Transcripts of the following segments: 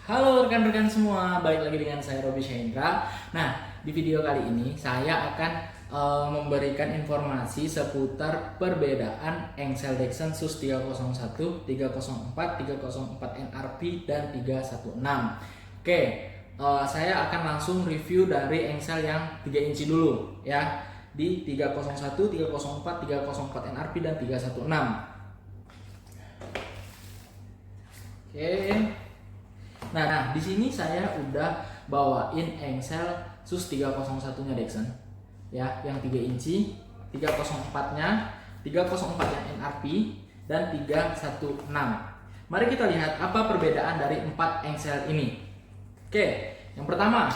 Halo rekan-rekan semua, balik lagi dengan saya Robi Syahendra. Nah, di video kali ini saya akan memberikan informasi seputar perbedaan engsel Dexen SUS 301, 304, 304 NRP, dan 316. Oke, saya akan langsung review dari engsel yang 3 inci dulu ya. Di 301, 304, 304 NRP, dan 316. Oke. Nah, di sini saya udah bawain engsel SUS 301-nya Dexen ya, yang 3 inci, 304-nya, 304 yang NRP, dan 316. Mari kita lihat apa perbedaan dari 4 engsel ini. Oke, yang pertama,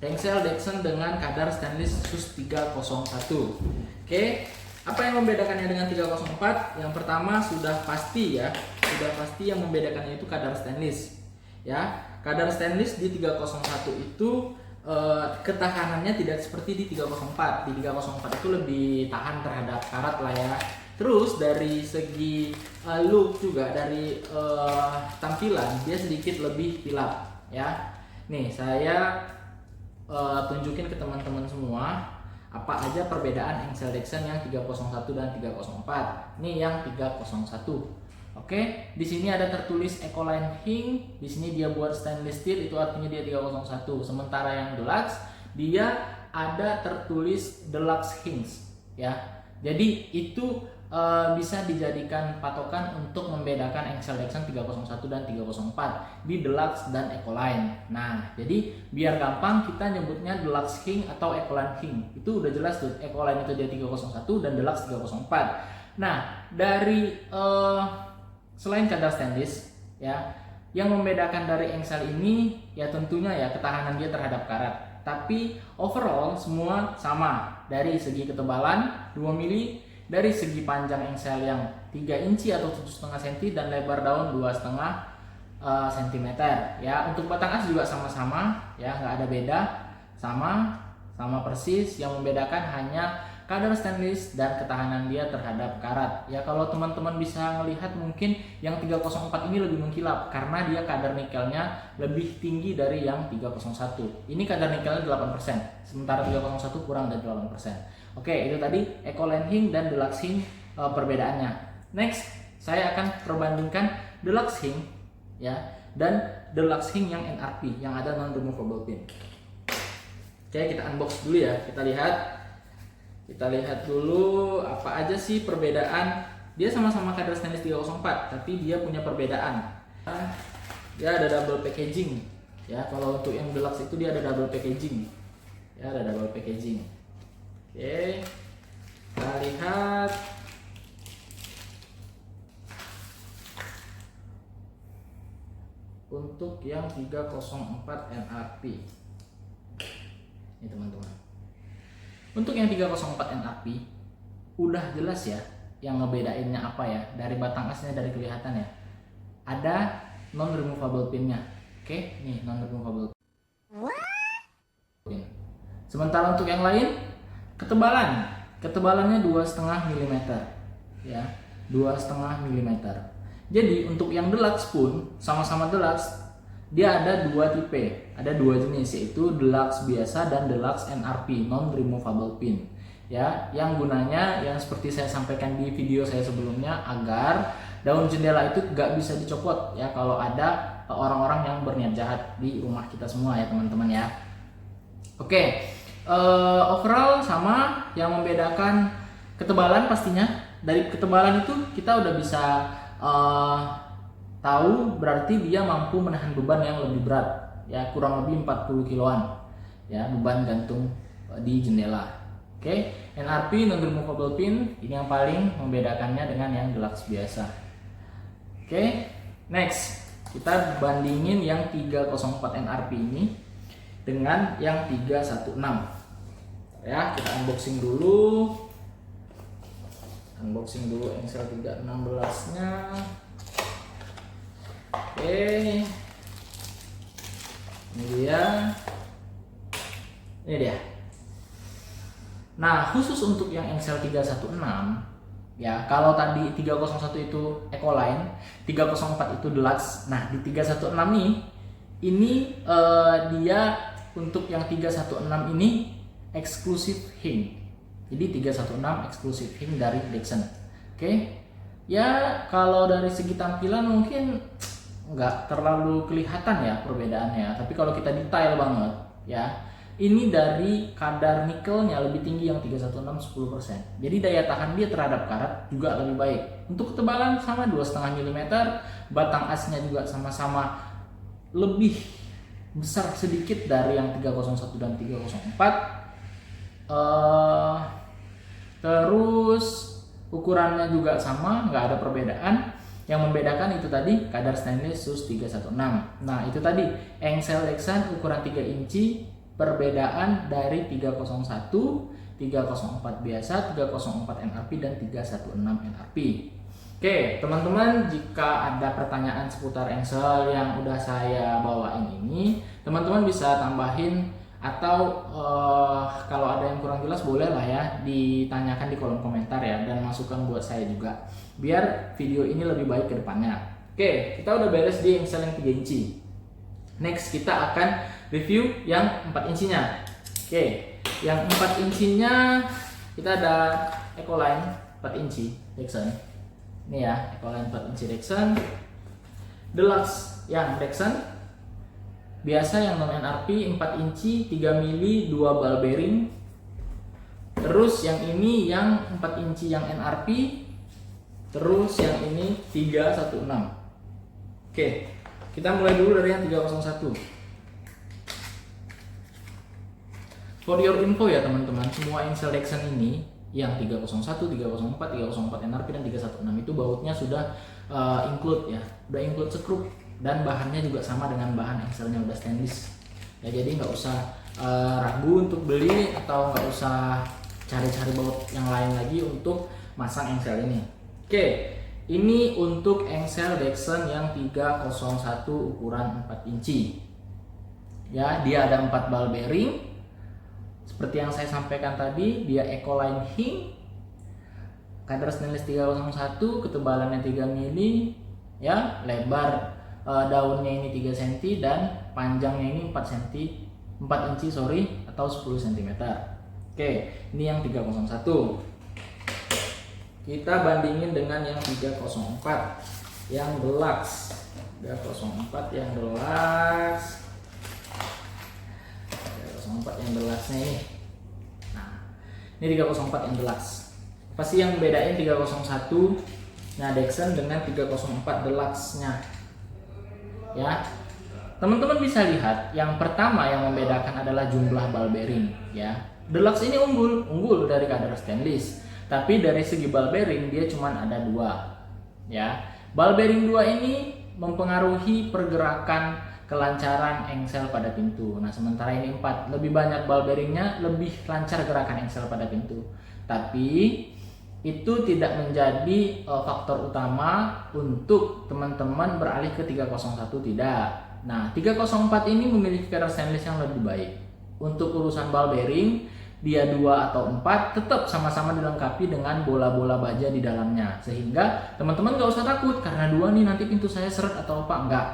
engsel Dexen dengan kadar stainless SUS 301. Oke, apa yang membedakannya dengan 304? Yang pertama sudah pasti yang membedakannya itu kadar stainless. Ya, kadar stainless di 301 itu ketahanannya tidak seperti di 304. Di 304 itu lebih tahan terhadap karat lah ya. Terus dari segi look juga, dari tampilan dia sedikit lebih gelap ya. Nih saya tunjukin ke teman-teman semua apa aja perbedaan engsel Dexen yang 301 dan 304. Ini yang 301. Oke, di sini ada tertulis Ecoline Hing. Di sini dia buat stainless steel, itu artinya dia 301. Sementara yang Deluxe dia ada tertulis Deluxe Hinge ya. Jadi itu bisa dijadikan patokan untuk membedakan engsel Dexen 301 dan 304 di Deluxe dan Ecoline. Nah, jadi biar gampang kita nyebutnya Deluxe Hing atau Ecoline Hing. Itu udah jelas tuh, Ecoline itu dia 301 dan Deluxe 304. Nah, dari selain kadar stainless ya, yang membedakan dari engsel ini ya tentunya ya ketahanan dia terhadap karat. Tapi overall semua sama dari segi ketebalan 2 mili, dari segi panjang engsel yang 3 inci atau 7,5 cm, dan lebar daun 2,5 cm ya. Untuk batang as juga sama-sama ya, nggak ada beda, sama persis. Yang membedakan hanya kadar stainless dan ketahanan dia terhadap karat ya. Kalau teman-teman bisa melihat, mungkin yang 304 ini lebih mengkilap karena dia kadar nikelnya lebih tinggi dari yang 301. Ini kadar nikelnya 8%, sementara 301 kurang dari 8%. Oke, itu tadi Ecoline Hing dan Deluxe Hing perbedaannya. Next, saya akan perbandingkan Deluxe Hing ya dan Deluxe Hing yang NRP yang ada non removable pin. Oke, kita unbox dulu ya. Kita lihat dulu apa aja sih perbedaan. Dia sama-sama kadar stainless 304, tapi dia punya perbedaan. Dia ada double packaging ya. Kalau untuk yang Deluxe itu dia ada double packaging ya, ada double packaging. Oke, kita lihat. Untuk yang 304 NRP ini teman-teman, untuk yang 304 NRP udah jelas ya yang ngebedainnya apa ya. Dari batang asnya, dari kelihatan ya, ada non removable pinnya. Oke, nih non removable pin. Sementara untuk yang lain, ketebalannya 2,5 mm ya, 2,5 mm. Jadi untuk yang Deluxe pun sama-sama Deluxe, dia ada dua tipe, ada dua jenis, yaitu Deluxe biasa dan Deluxe NRP non removable pin ya. Yang gunanya yang seperti saya sampaikan di video saya sebelumnya, agar daun jendela itu gak bisa dicopot ya kalau ada orang-orang yang berniat jahat di rumah kita semua ya teman-teman ya. Oke, overall sama. Yang membedakan ketebalan pastinya. Dari ketebalan itu kita udah bisa tahu berarti dia mampu menahan beban yang lebih berat ya, kurang lebih 40 kiloan ya beban gantung di jendela. Oke, NRP non removable pin ini yang paling membedakannya dengan yang Deluxe biasa. Oke, next kita bandingin yang 304 NRP ini dengan yang 316 ya. Kita unboxing dulu engsel 316 nya. Oke, ini dia. Nah, khusus untuk yang engsel 316 ya, kalau tadi 301 itu Ecoline, 304 itu Deluxe. Nah, di 316 nih ini dia untuk yang 316 ini eksklusif hing. Jadi 316 eksklusif hing dari Dexon. Oke. Ya kalau dari segi tampilan mungkin nggak terlalu kelihatan ya perbedaannya. Tapi kalau kita detail banget ya, ini dari kadar nikelnya lebih tinggi yang 316 10%. Jadi daya tahan dia terhadap karat juga lebih baik. Untuk ketebalan sama 2,5 mm, batang asnya juga sama-sama lebih besar sedikit dari yang 301 dan 304. Terus ukurannya juga sama, nggak ada perbedaan. Yang membedakan itu tadi kadar stainless SUS 316. Nah itu tadi engsel Dexon ukuran 3 inci, perbedaan dari 301, 304 biasa, 304 NRP dan 316 NRP. Oke, teman-teman, jika ada pertanyaan seputar engsel yang udah saya bawain ini, teman-teman bisa tambahin atau kalau ada yang kurang jelas boleh lah ya ditanyakan di kolom komentar ya, dan masukan buat saya juga biar video ini lebih baik ke depannya. Oke, kita udah beres di engsel yang 3 inci. Next kita akan review yang 4 incinya. Oke, yang 4 incinya kita ada Ecoline 4 inci Dexon. Ini ya, Ecoline 4 inci Dexon. Deluxe yang Dexon. Biasa yang non NRP 4 inci 3 mili 2 ball bearing. Terus yang ini yang 4 inci yang NRP. Terus yang ini 316. Oke, kita mulai dulu dari yang 301. For your info ya teman-teman, semua engsel Dexon ini yang 301, 304, 304 NRP dan 316 itu bautnya sudah include ya, udah include sekrup, dan bahannya juga sama dengan bahan engselnya, udah stainless. Ya jadi nggak usah ragu untuk beli atau nggak usah cari-cari baut yang lain lagi untuk masang engsel ini. Oke, ini untuk engsel Dexon yang 301 ukuran 4 inci. Ya, dia ada 4 ball bearing. Seperti yang saya sampaikan tadi, dia Ecoline hing, kadar stainless 301, ketebalannya 3 mili, ya, lebar daunnya ini 3 cm dan panjangnya ini 4 inci atau 10 cm. Oke, ini yang 301. Kita bandingin dengan yang 304 yang deluxe. 304 yang deluxe. 304 yang deluxe-nya ini. Nah, ini 304 yang deluxe. Pasti yang bedain 301 nya Dexon dengan 304 deluxe-nya. Ya. Teman-teman bisa lihat, yang pertama yang membedakan adalah jumlah ball bearing, ya. Deluxe ini unggul dari kadar stainless. Tapi dari segi ball bearing dia cuma ada 2. Ya. Ball bearing 2 ini mempengaruhi pergerakan kelancaran engsel pada pintu. Nah, sementara ini 4, lebih banyak ball bearingnya, lebih lancar gerakan engsel pada pintu. Tapi itu tidak menjadi faktor utama untuk teman-teman beralih ke 301, tidak. Nah, 304 ini memiliki kadar stainless yang lebih baik. Untuk urusan ball bearing, dia 2 atau 4 tetap sama-sama dilengkapi dengan bola-bola baja di dalamnya. Sehingga teman-teman gak usah takut karena 2 nih nanti pintu saya seret atau apa, enggak.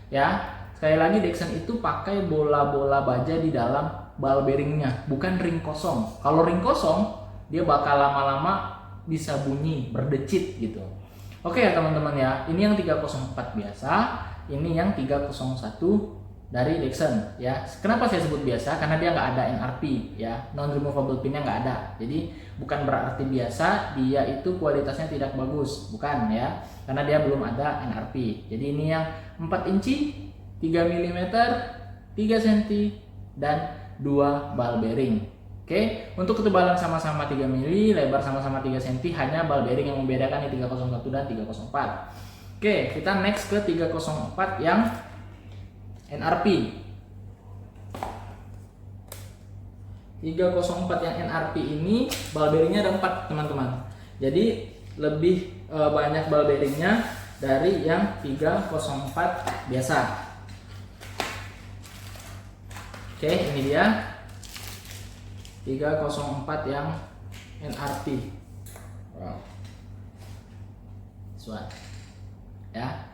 Ya, sekali lagi Dexon itu pakai bola-bola baja di dalam ball bearingnya, bukan ring kosong. Kalau ring kosong, dia bakal lama-lama bisa bunyi, berdecit gitu. Oke ya teman-teman ya, ini yang 304 biasa, ini yang 301 dari Dexon ya. Kenapa saya sebut biasa? Karena dia nggak ada NRP ya, non removable pinnya nggak ada. Jadi bukan berarti biasa dia itu kualitasnya tidak bagus, bukan ya, karena dia belum ada NRP. Jadi ini yang 4 inci 3 mm 3 cm dan 2 ball bearing. Oke, untuk ketebalan sama-sama 3 mili, lebar sama-sama 3 cm, hanya ball bearing yang membedakan di 301 dan 304. Oke, kita next ke 304 yang NRP. 304 yang NRP ini ball bearingnya ada 4 teman-teman. Jadi lebih banyak ball bearingnya dari yang 304 biasa. Oke, ini dia 304 yang NRP. Wow. Ya.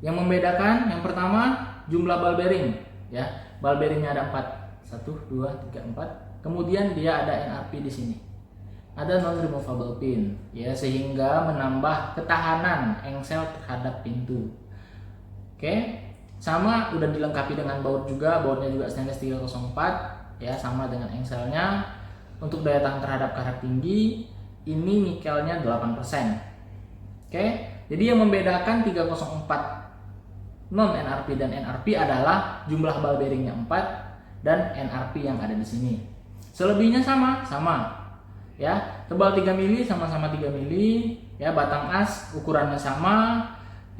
Yang membedakan yang pertama jumlah ball bearing ya. Ball bearingnya ada 4. 1 2 3 4. Kemudian dia ada NRP di sini. Ada non removable pin ya, sehingga menambah ketahanan engsel terhadap pintu. Oke. Sama udah dilengkapi dengan baut juga, bautnya juga stainless 304 ya, sama dengan engselnya. Untuk daya tahan terhadap karat tinggi ini nikelnya 8%. Oke. Jadi yang membedakan 304 non NRP dan NRP adalah jumlah ball bearingnya 4 dan NRP yang ada di sini. Selebihnya sama ya. Tebal 3 mili sama-sama 3 mili ya, batang as ukurannya sama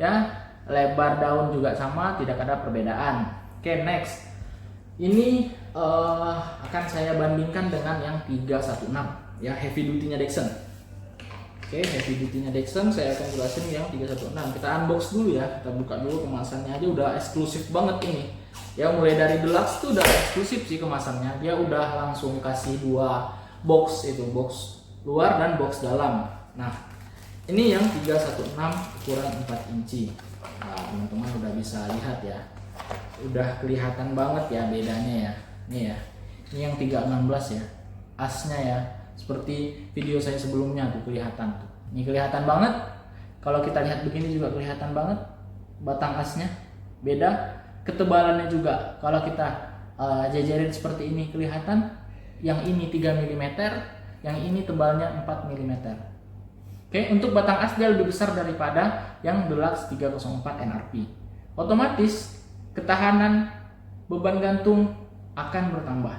ya. Lebar daun juga sama, tidak ada perbedaan. Oke, next. Ini akan saya bandingkan dengan yang 316 ya, heavy duty-nya Dexson. Oke, heavy duty-nya Dexson saya akan jelasin yang 316. Kita unbox dulu ya, kita buka dulu kemasannya aja, udah eksklusif banget ini. Ya, mulai dari deluxe tuh udah eksklusif sih kemasannya. Dia udah langsung kasih 2 box itu, box luar dan box dalam. Nah, ini yang 316 ukuran 4 inci. Nah, teman-teman udah bisa lihat ya, udah kelihatan banget ya bedanya ya. Nih ya, ini yang 316 ya, asnya ya, seperti video saya sebelumnya tuh kelihatan tuh. Ini kelihatan banget. Kalau kita lihat begini juga kelihatan banget batang asnya. Beda ketebalannya juga. Kalau kita jajarin seperti ini kelihatan. Yang ini 3 mm, yang ini tebalnya 4 mm. Oke, untuk batang as dia lebih besar daripada yang Deluxe 304 NRP. Otomatis ketahanan beban gantung akan bertambah.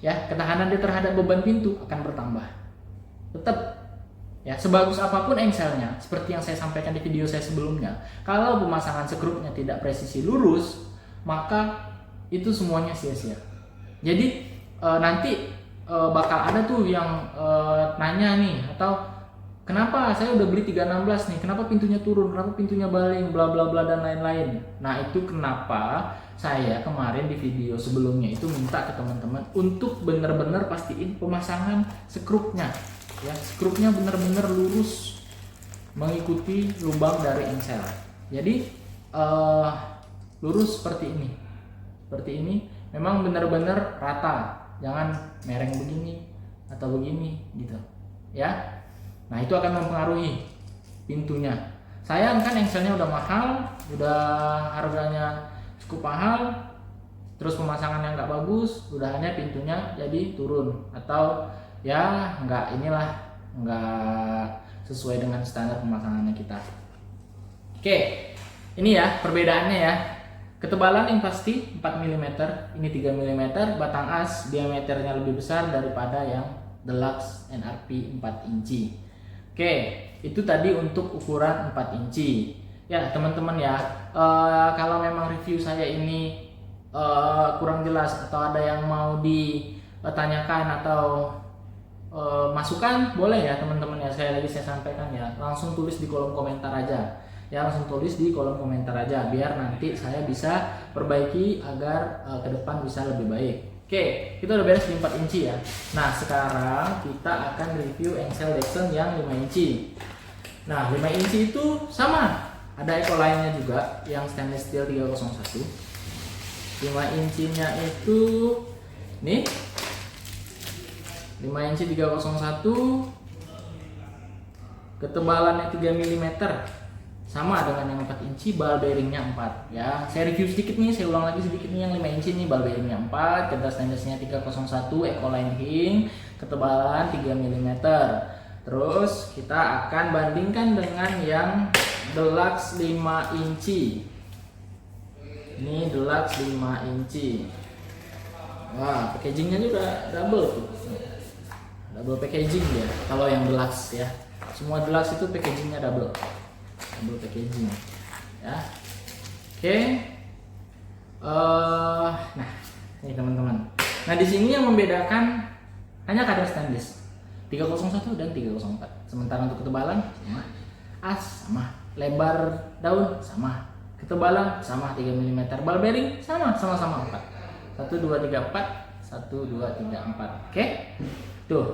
Ya, ketahanan dia terhadap beban pintu akan bertambah. Tetap ya, sebagus apapun engselnya, seperti yang saya sampaikan di video saya sebelumnya, kalau pemasangan skrupnya tidak presisi lurus, maka itu semuanya sia-sia. Jadi nanti bakal ada tuh yang nanya nih, atau kenapa saya udah beli 316 nih, kenapa pintunya turun, kenapa pintunya baling, bla bla bla dan lain-lain. Nah, itu kenapa saya kemarin di video sebelumnya itu minta ke teman-teman untuk benar-benar pastiin pemasangan skrupnya. Ya, skrupnya benar-benar lurus mengikuti lubang dari engsel. Jadi lurus seperti ini. Seperti ini, memang benar-benar rata. Jangan mereng begini atau begini gitu. Ya. Nah, itu akan mempengaruhi pintunya. Sayang kan engselnya udah mahal, udah harganya cukup mahal, terus pemasangannya nggak bagus, udahannya pintunya jadi turun atau ya nggak sesuai dengan standar pemasangannya kita. Oke, ini ya perbedaannya ya. Ketebalan yang pasti 4 mm, ini 3 mm, batang as diameternya lebih besar daripada yang Deluxe NRP 4 inci. Oke, itu tadi untuk ukuran 4 inci. Ya, teman-teman ya, kalau memang review saya ini kurang jelas atau ada yang mau ditanyakan atau masukan, boleh ya teman-teman ya. Saya sampaikan ya, langsung tulis di kolom komentar aja. Ya, langsung tulis di kolom komentar aja biar nanti saya bisa perbaiki agar ke depan bisa lebih baik. Oke, kita udah beres di 4 inci ya. Nah, sekarang kita akan review engsel Dexson yang 5 inci. Nah, 5 inci itu sama, ada ecoline-nya juga yang stainless steel 301. 5 incinya itu nih, 5 inci 301, ketebalannya 3 mm, sama dengan yang 4 inci, ball bearingnya 4 ya. Saya review sedikit nih, saya ulang lagi sedikit nih, yang 5 inci nih ball bearingnya 4, kedai stainlessnya 301, ecoline hing, ketebalan 3 mm. Terus kita akan bandingkan dengan yang Deluxe 5 inci. Ini Deluxe 5 inci. Wah, packagingnya juga double tuh, double packaging ya kalau yang Deluxe ya. Semua Deluxe itu packagingnya double packaging ya. Oke. Nah, ini teman-teman. Nah, di sini yang membedakan hanya kadar stainless 301 dan 304. Sementara untuk ketebalan sama, as sama, lebar daun sama, ketebalan sama 3 mm, ball bearing sama-sama 4. 1 2 3 4, 1 2 3 4. Oke. Tuh,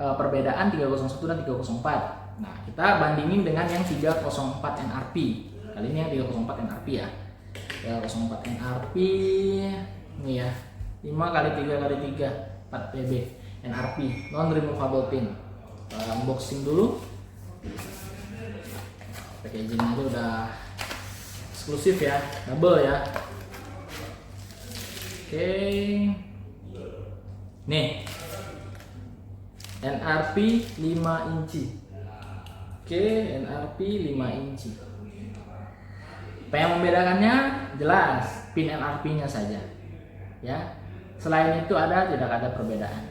perbedaan 301 dan 304. Nah, kita bandingin dengan yang 304 NRP. Kali ini yang 304 NRP ya. 304 NRP ini ya, 5 kali 3 kali 3 4 PB NRP non removable pin. Unboxing dulu. Packaging aja udah eksklusif ya, double ya. Oke. Nih. NRP 5 inci. Oke, NRP 5 inci. Apa yang membedakannya? Jelas, pin NRP-nya saja. Ya. Selain itu tidak ada perbedaan.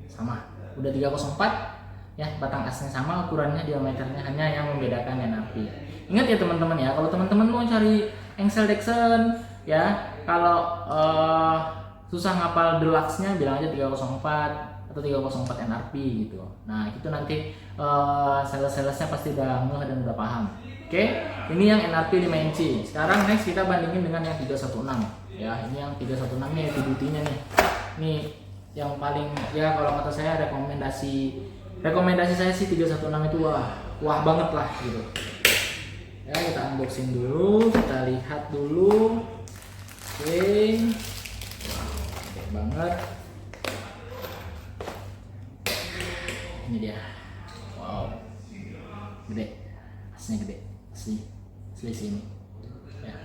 Sama. Udah 304 ya, batang asnya sama, ukurannya, diameternya, hanya yang membedakan NRP. Ingat ya teman-teman ya, kalau teman-teman mau cari engsel Dexson ya, kalau susah ngapal deluxe-nya bilang aja 304 atau 304 NRP gitu. Nah, itu nanti sales-salesnya pasti udah ngeh dan udah paham. Oke, ini yang NRP 5 inci. Sekarang next kita bandingin dengan yang 316 ya. Ini yang 316 nih, heavy duty-nya nih. Ini yang paling ya, kalau kata saya rekomendasi saya sih 316 itu wah banget lah gitu. Ya, kita unboxing dulu, kita lihat dulu. Oke. Gede banget. Ini dia. Wow. Gede. Aslinya gede. Asli sini. Ya.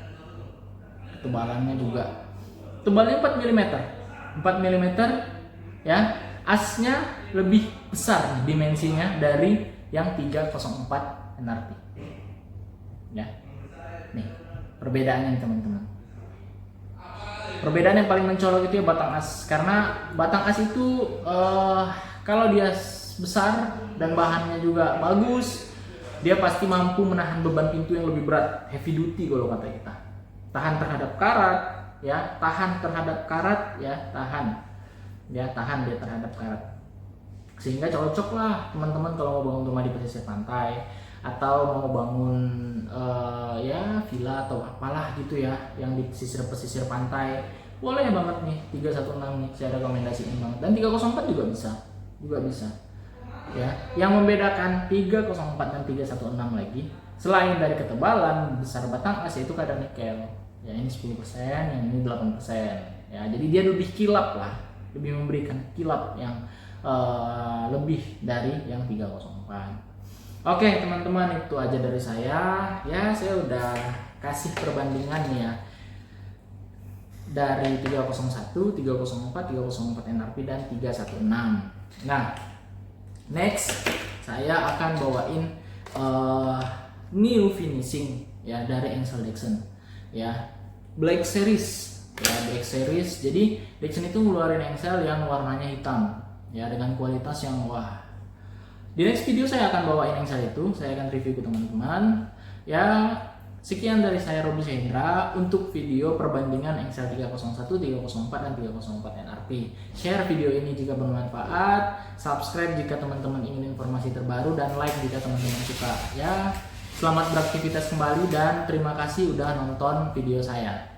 Ketebalannya juga. Tebalnya 4 mm. 4 mm ya. Asnya lebih besar dimensinya dari yang 304 NRP. Ya. Nih, perbedaannya teman-teman. Perbedaan yang paling mencolok itu ya batang as, karena batang as itu kalau dia besar dan bahannya juga bagus, dia pasti mampu menahan beban pintu yang lebih berat, heavy duty kalau kata kita. Tahan terhadap karat, ya, tahan dia terhadap karat. Sehingga cocok lah teman-teman kalau mau bangun rumah di pesisir pantai atau mau bangun ya villa atau apalah gitu ya yang di pesisir pantai, boleh banget nih 316 nih, saya rekomendasiin banget. Dan 304 juga bisa ya. Yang membedakan 304 dan 316 lagi, selain dari ketebalan besar batang as, itu kadar nikel ya. Ini 10%, yang ini 8% ya. Jadi dia lebih kilap lah, lebih memberikan kilap yang lebih dari yang 304. Oke teman-teman, itu aja dari saya ya. Saya udah kasih perbandingan nih ya, dari 301, 304, 304 NRP dan 316. Nah, next saya akan bawain new finishing ya dari engsel Dexson ya, Black Series ya, Black Series. Jadi Dexson itu ngeluarin engsel yang warnanya hitam ya, dengan kualitas yang wah. Di next video saya akan bawain engsel itu, saya akan review ke teman-teman ya. Sekian dari saya, Robi Hendra, untuk video perbandingan engsel 301, 304 dan 304 NRP. Share video ini jika bermanfaat, subscribe jika teman-teman ingin informasi terbaru, dan like jika teman-teman suka ya. Selamat beraktivitas kembali dan terima kasih udah nonton video saya.